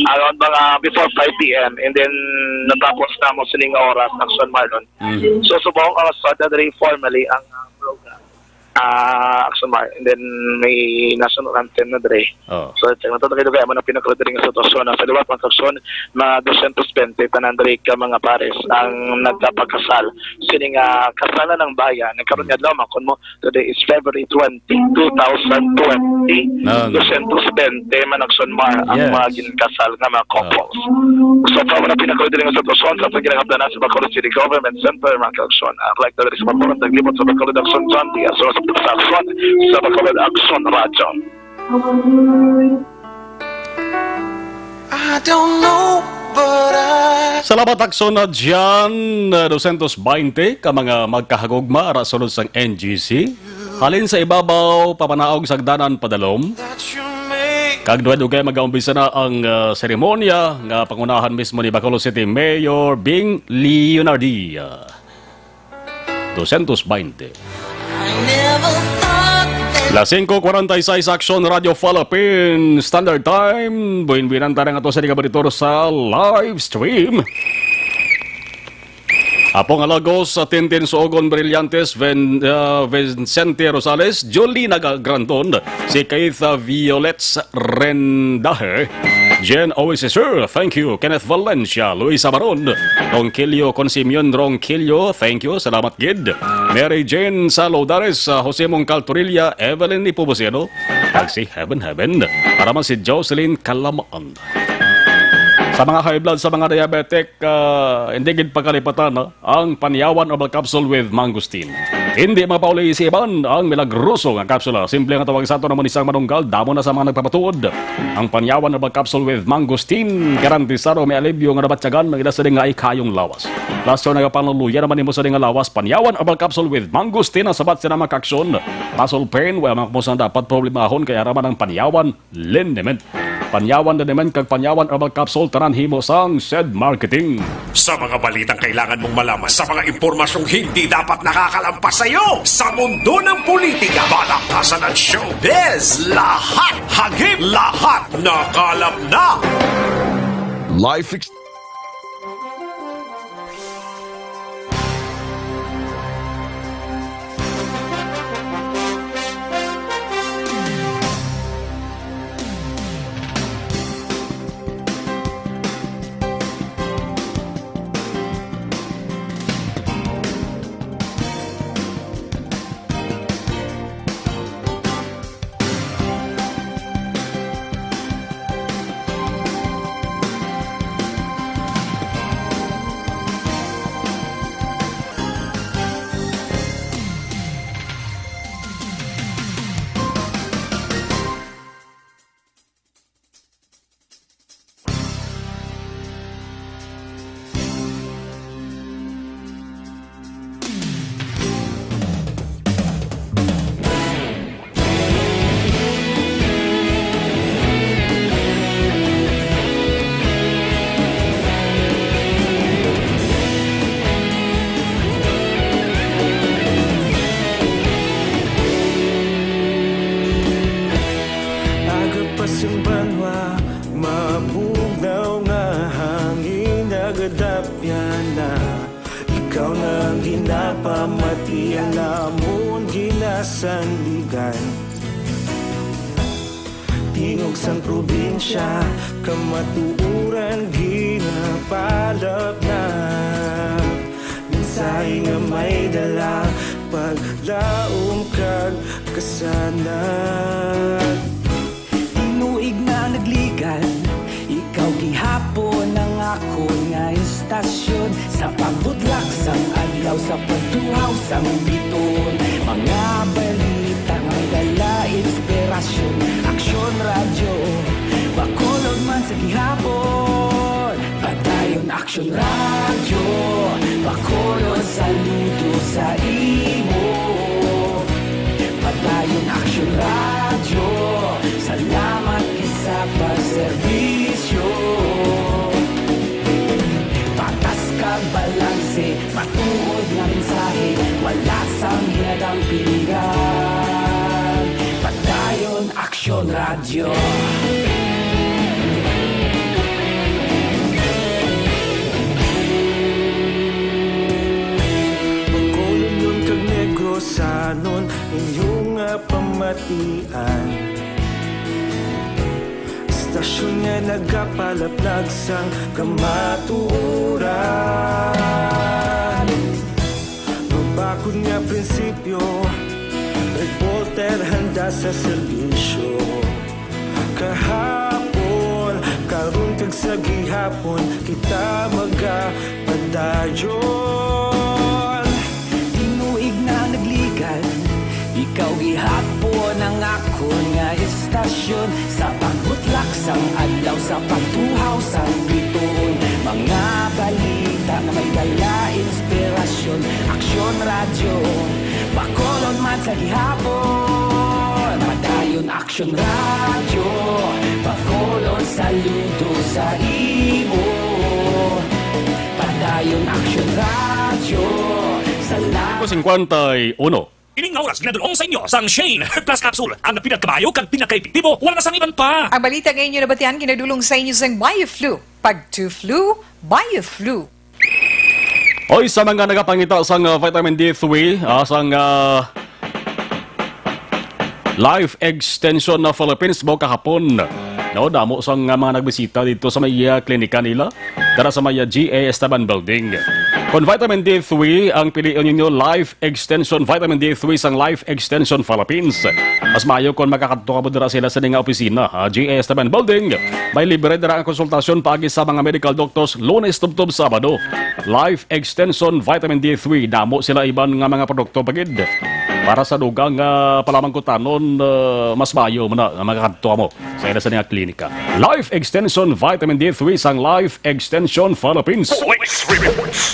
Around mga before 5 p.m. And then, natapos na mo siling oras, Akson Marlon. So, subong ang sada rin formally ang program. Akson Mar. And then may national anthem na dre. So check na to kayo kaya mo na pinakrodering sa sitwasyon sa liwat mga Akson mga 220 tanan dre ka mga pares ang nagkapagkasal sini nga kasalan ng bayan nagkaroon nga adlaw makon mo today is February 20, 2020. 220 man Akson Mar ang mga ginkasal nga mga couples. So pa mo na pinakrodering sa sitwasyon sa pagginahapdanan sa Bacolod City Government Center mga Akson. Like the sa mga naglibot sa Bacolod Akson John Diaz sa Akson sa Bacolod Akson Radyo. I don't know, but Salamat Akson na dyan, 220 ka mga magkahagugma ara sulod sang NGC. Halin sa ibabaw, papanaog sa hagdanan padalom. Kag duwa-duwa mag-aumbisa na ang seremonya nga pangunahan mismo ni Bacolod City Mayor Bing Leonardia. 220. I never thought that Las 5:46 Action Radio Philippines Standard Time. Buin-buinan tayo nga ito sa Digabaritor sa live stream. Apong Alagos, Tintin Soogon Brillantes, Vicente Rosales, Jolina Grandon, si Keith Violets Rendaje, Jen Oasis, thank you, Kenneth Valencia, Luis Abaron, Ronquillo Consimion Ronquillo, thank you, salamat gid, Mary Jane Salodares, Jose Moncal Torilla, Evelyn Ipuboseno, si Heaven, para man si Jocelyn Calamaan. Sa mga high blood, sa mga diabetic, hindi gid pagkalipatan ang Panyawan Herbal Capsule with Mangosteen. Hindi mapauli-isipan ang milagroso nga kapsula. Simple nga tawag sa ito naman isang manunggal, damo na sa mga nagpapatuod. Ang Panyawan Herbal Capsule with Mangosteen, garantisado may alibyo nga nabatsagan, mga sa nga ay kayong lawas. Last year nagapanluluya naman mo sa nga lawas, Panyawan Herbal Capsule with Mangosteen, ang sabat sila makaksyon. Muscle pain, wala makapos na dapat problemahon, kaya raman ang Panyawan Liniment. Panyawan na naman kag Panyawan Herbal Capsule tanan himo sang said marketing. Sa mga balitang kailangan mong malaman, sa mga impormasyong hindi dapat nakakalampas sa iyo, sa mundo ng politika, balakasan at showbiz, lahat hagip, lahat nakalap na. Life sandigan tingog sang probinsya kamatuuran ginapalap na mensahe nga may dala paglaom kag kasanag tinuig na nagligan ikaw gihapon ang ako nga istasyon sa pagbutlak sang adlaw sa pagtuhaw sang biton mga balita may dala inspirasyon aksyon radyo bakolod man sa gihapon padayon aksyon radyo bakolod saludo sa imo padayon aksyon radyo salamat isa pagserbisyo patas kag balanse matuod na mensahe wala sang hinadang pilihan padayon aksyon radyo Bacolod nun kag Negros sanon inyong pamatian Stasyon nga nagapalaplag sang kamaturan Mabakod nga prinsipyo reporter handa sa serbisyo kahapon karon kag sa gihapon kita magapadayon tinuig na nagligan ikaw gihapon ang ako nga istasyon sa pagbutlak sang adlaw sa pagtuhaw sang biton mga balita na may dala inspirasyon aksyon radyo bakolod man sa gihapon padayon aksyon radyo bakolod saludo sa imo padayon aksyon radyo salamat 51 Ining nga oras ginadulong sa inyo sang Shane Plus Capsule. Ang pinagkabayo kag pinakaepektibo, wala na sangiban pa. Ang balita ngayon na batian ginadulong sa inyo sang BioFlu. Pag to-flu, BioFlu. Oy, sa mga nagapangita sang vitamin D3, sang Life Extension na Philippines mo kahapon. No, damo sang mga nagbisita dito sa may klinika nila dara sa may GA Esteban Building. Kung vitamin D3 ang piliin ninyo, Life Extension Vitamin D3 sang Life Extension Philippines. Mas maayo kung makakadto ka mo dira sila sa nga opisina, GA Esteban Building. May libre dira ang konsultasyon paagi sa mga medical doctors Lunes tubtob Sabado. Life Extension Vitamin D3 damo sila iban nga mga produkto pagid. Para sa dugang palamang kutanon, mas maayo mo na makakadto mo sa ila sa nga klinika. Life Extension Vitamin D3 sang Life Extension Philippines.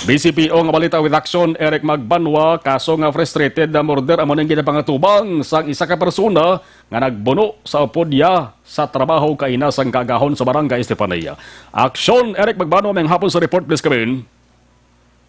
BCPO nga balita with action, Eric Magbanwa, kaso nga frustrated na murder amo nang ginapangatubang sang isa ka persona nga nagbuno sa upodya sa trabaho kaina sang kagahon sa barangay Estefania. Action, Eric Magbanwa, may hapon sa report, please come in.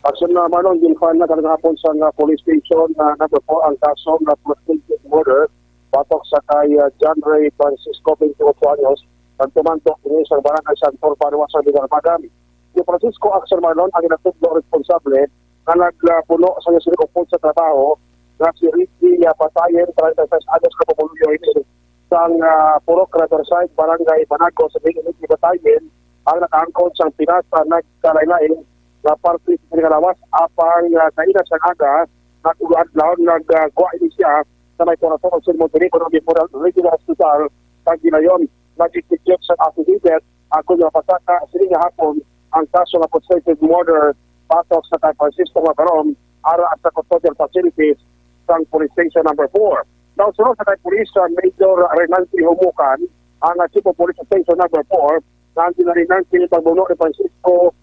Action na manong ginfan na karang hapon sa police station na number 4 ang kaso na prostitute murder batok sa kay John Ray Francisco 28 anyos ang tumantok ni sa barangay Santor Padua sa Ligar Madami. Si Francisco Action Marlon ang inatublo responsable na nagpuno sa sinikupod sa trabaho na si Ricky Patayen 36 anyos na pumuluyo ini sang Purok Riverside Barangay Banago sa Ricky Patayen ang nakaangkon sang pinasa nagkalain na parte sa kalawas apang kaina sa aga nag-ulaan laon nag-guwa ini siya sa may Corazon sa Montenegro ng Memorial Regional Hospital sa Ginayon nag-execute sa affidavit ako yung pasaka siling hapon ang kaso ng prostitute murder patok sa kay Francisco Magarom ara sa custodial facilities sa police station number 4. Now sunod sa kay police Major Renanti Humukan ang chief of police station number 4 na ang Renanti pagbuno ni Francisco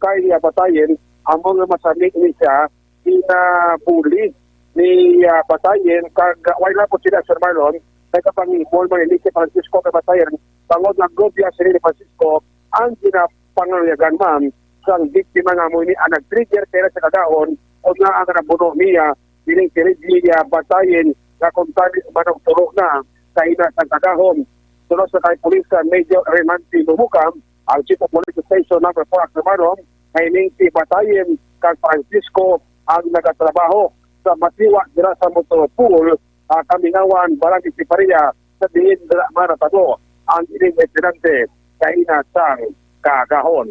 kay Batayen ang mga masalig ni siya inabuli ni Batayen kag wala po sila Sir Marlon kay kapangibol mo ni Francisco kay Batayen tangod ng gobya si Francisco ang ginapangayagan ma'am sang biktima nga mo ni ang nag-trigger kaya sa kadaon o nga ang nabuno niya dining Tiriglia Batayen na kontali manong turok na sa ina sa kadahon. Sunod sa kay Pulisan Major Remanti Lumukam ang Chief of Police Station number 4 Akamanon ay si Batayen kag Francisco ang nagatrabaho sa Matiwa dira sa Motopool Kamingawan Barangay Siparia sa diin dira Maratado ang ining estudyante kaina sang kagahon.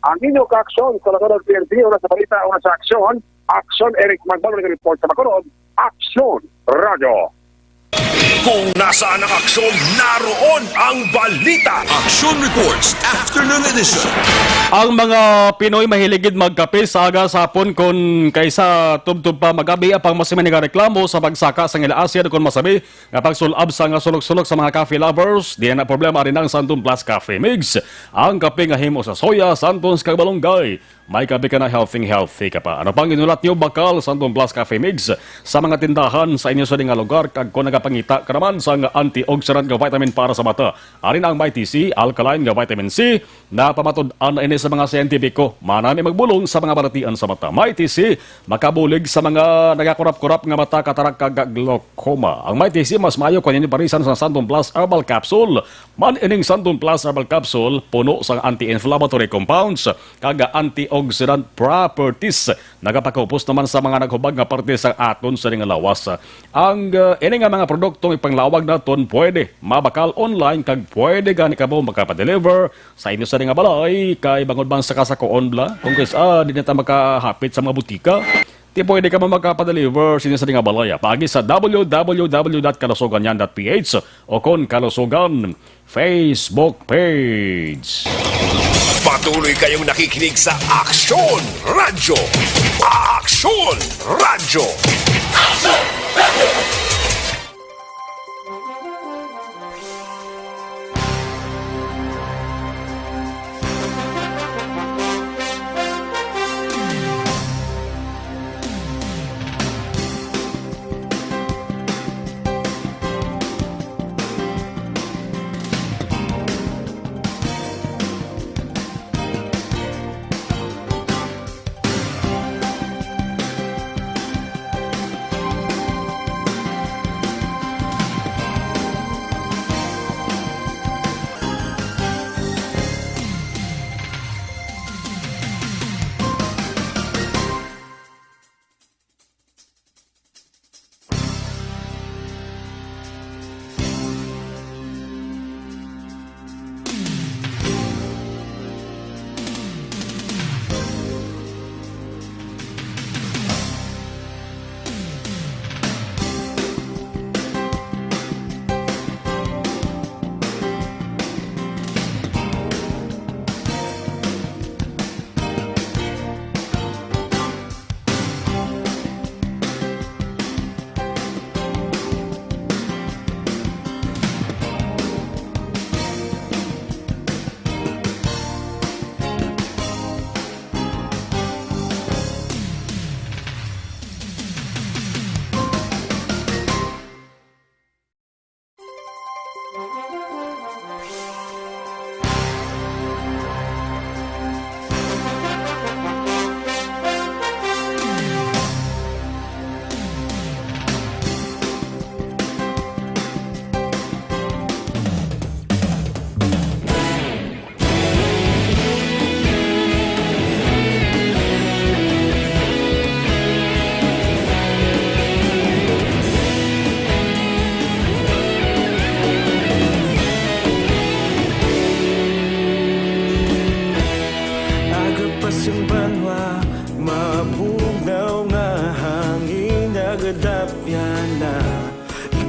Ang inyong ka-aksyon sa Bacolod PNP o sa balita o sa aksyon, Action Eric Magbanwa report sa Bacolod, Action Radio. Kung nasaan ang aksyon, naroon ang balita. Action Reports Afternoon Edition. Ang mga Pinoy mahiligid magkape sa aga sa hapon kung kaysa tubtub pa magabi apang masiman nga reklamo sa pagsaka sa Asya kung masabi nga pagsulab sa nga sulok-sulok sa mga coffee lovers, di na problema rin ang Santon Plus Cafe Mix. Ang kape nga himo sa soya, Santons kag balonggay. May kape ka na healthy ka pa. Ano pang inulat niyo bakal Santon Plus Cafe Mix sa mga tindahan sa inyo sa nga lugar kag kung nagapangita ka naman sa antioxidant nga vitamin para sa mata. Arin ang MyTC, alkaline nga vitamin C na pamatud-an ini sa mga siyentipiko. Manami magbulong sa mga balatian sa mata. MyTC makabulig sa mga nagakurap-kurap nga mata katarak kag glaucoma. Ang MyTC mas maayo kung parisan sa Santon Plus Herbal Capsule. Man ining Santon Plus Herbal Capsule puno sa anti-inflammatory compounds kag antioxidant properties. Nagapakupos naman sa mga naghubag nga parte sa aton sa nga lawas. Ang ini nga mga produktong ipanglawag naton pwede mabakal online kag pwede gani ka mo makapadeliver sa inyo sa nga balay kay bangod bang sa kasakoon bla kung kaysa di na ta makahapit sa mga butika di pwede ka mo makapadeliver sa inyo sa nga balay paagi sa www.kalosoganyan.ph o kon Kalosogan Facebook page. Patuloy kayong nakikinig sa Action Radio. Action Radio. Action Radio.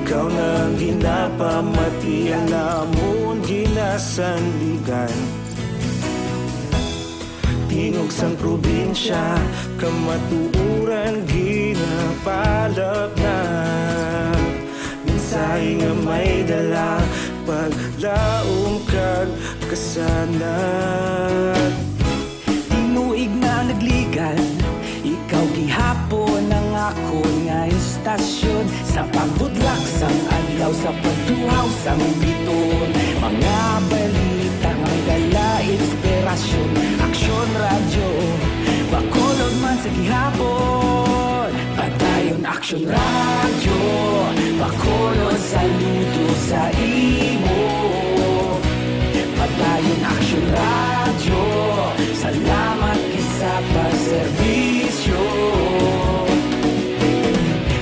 Ikaw nang ginapamatian namon ginasandigan. Tingog sang probinsya, kamatuuran ginapalap na. Minsay nga may dala, paglaom kag kasanat. Tinuig na nagligan, ikaw gihapon ang ako nga istasyon. Sa pagbudlak sang adlaw, sa pagtuhaw sang biton. Mga balita nga dala inspirasyon. Aksyon radyo, Bacolod man sa gihapon. Padayon aksyon radyo, Bacolod saludo sa imo. Padayon aksyon radyo, salamat kisa pagserbisyo.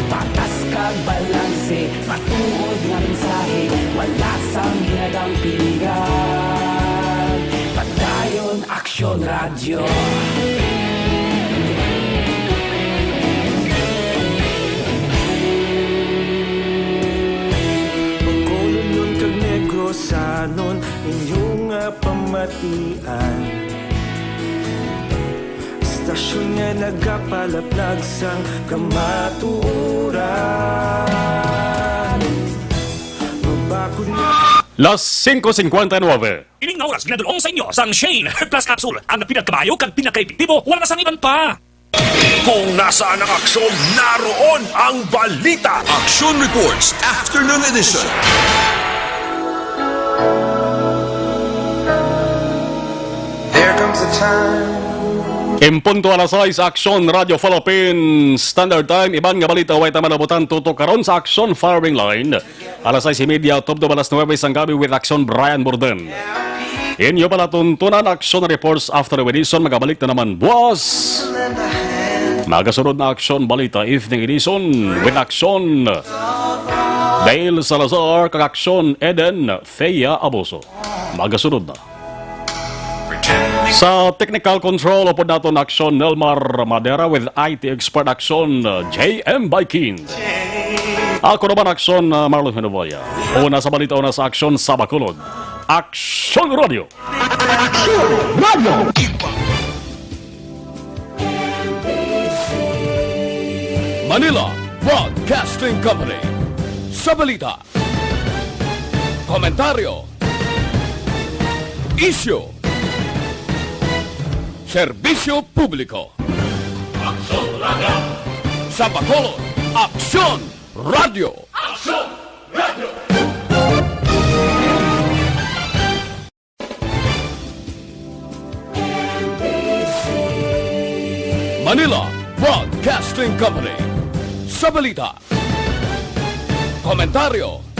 Patas kag balanse, matuod nga mensahe, wala sang ginadang piligan. Padayon aksyon radyo. Bacolod nun kag Negrosanon, inyong nga pamatian. Istasyon nga nagapalaplag sang kamatuoran. Mabakod nga Las 5:59. Ining nga oras ginadulong sa inyo sang Shane Plus Capsule. Ang pinagkabayo kag pinakaepektibo, wala na sangiban pa. Kung nasaan ang aksyon, naroon ang balita. Action Reports Afternoon Edition. There comes a time. Impunto alas 6, Action Radio Philippines Standard Time. Iban nga balita way tamanabutan tutok karon sa Action Firing Line. Alas 6:30 top to alas 9 sang gabi with Action Brian Borden. Inyo pala tuntunan Action Reports after edition. Magabalik na naman buwas. Magasunod na Action Balita Evening Edition with Action Dale Salazar kag Action Eden Thea Abuso. Magasunod na. Sa technical control upod naton Action Nelmar Madera with IT expert Action JM Baikin. Ako naman Action Marlon Hinovoya. Una sa balita, una sa Action sa Bacolod. Action Radio. Action Radio. Manila Broadcasting Company. Sa balita, komentaryo, issue, serbisyo publiko. Action Radio. Sa Bacolod, Action Radio. Action Radio. Manila Broadcasting Company. Sa balita, komentaryo,